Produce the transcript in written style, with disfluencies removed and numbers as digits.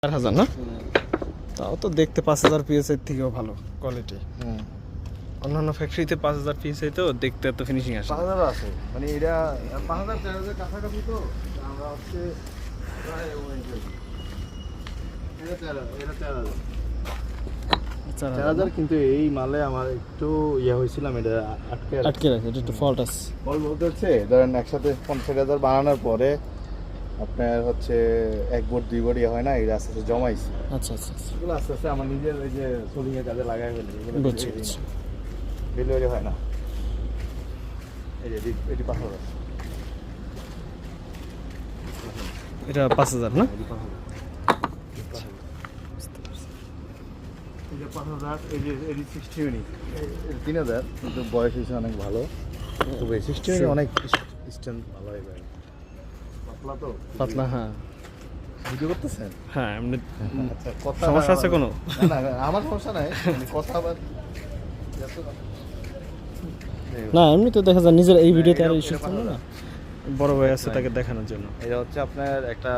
4,000 না? তাও তো দেখতে 5,000 পিএসআই থেকেও ভালো কোয়ালিটি। অন্যান্য ফ্যাক্টরিতে 5,000 পিএসআই তো দেখতে এত ফিনিশিং আসে 5,000 আছে, মানে এটা 5,000 4,000 কাছাকাছি। তো আমরা হচ্ছে প্রায় এটা 4,000 4,000, কিন্তু এই মালে আমার একটু ইয়ে হয়েছিলাম, এটা আটকে রাখে, এটা একটু ফল্ট আছে। বল বলতে হচ্ছে ধরেন একসাথে 50,000 বানানোর পরে আপনার হচ্ছে এক বোর্ড 2 বোর্ড ইয়ে হয় না, এটা আস্তে আস্তে জমাইছি। আচ্ছা আচ্ছা আচ্ছা, এগুলো আস্তে আস্তে আমার নিজের ওই যে সোলিং এর কাজে লাগাই ফেলি, বুঝছি বুঝছি। ডেলিভারি হয় না। এই যে এটি 5,000, এটা 5,000 না? এটি 5,000, এই যে 5,000, এই যে এটি 60 ইউনিট, 3,000, কিন্তু বয়স হয়েছে অনেক ভালো। তবে 60 ইউনিট অনেক স্ট্রেন্থ ভালো হয়ে যায়। পাতলা তো, পাতলা, হ্যাঁ ভিডিও করতেছেন? হ্যাঁ। এমনি আচ্ছা, কথা সমস্যা আছে কোনো? না না, আমার সমস্যা নাই, মানে কথা আবার না, এমনি তো দেখা যায় নিজের এই ভিডিওতে আর ইস্যু না, বড় ভাই আছে তাকে দেখানোর জন্য। এটা হচ্ছে আপনার একটা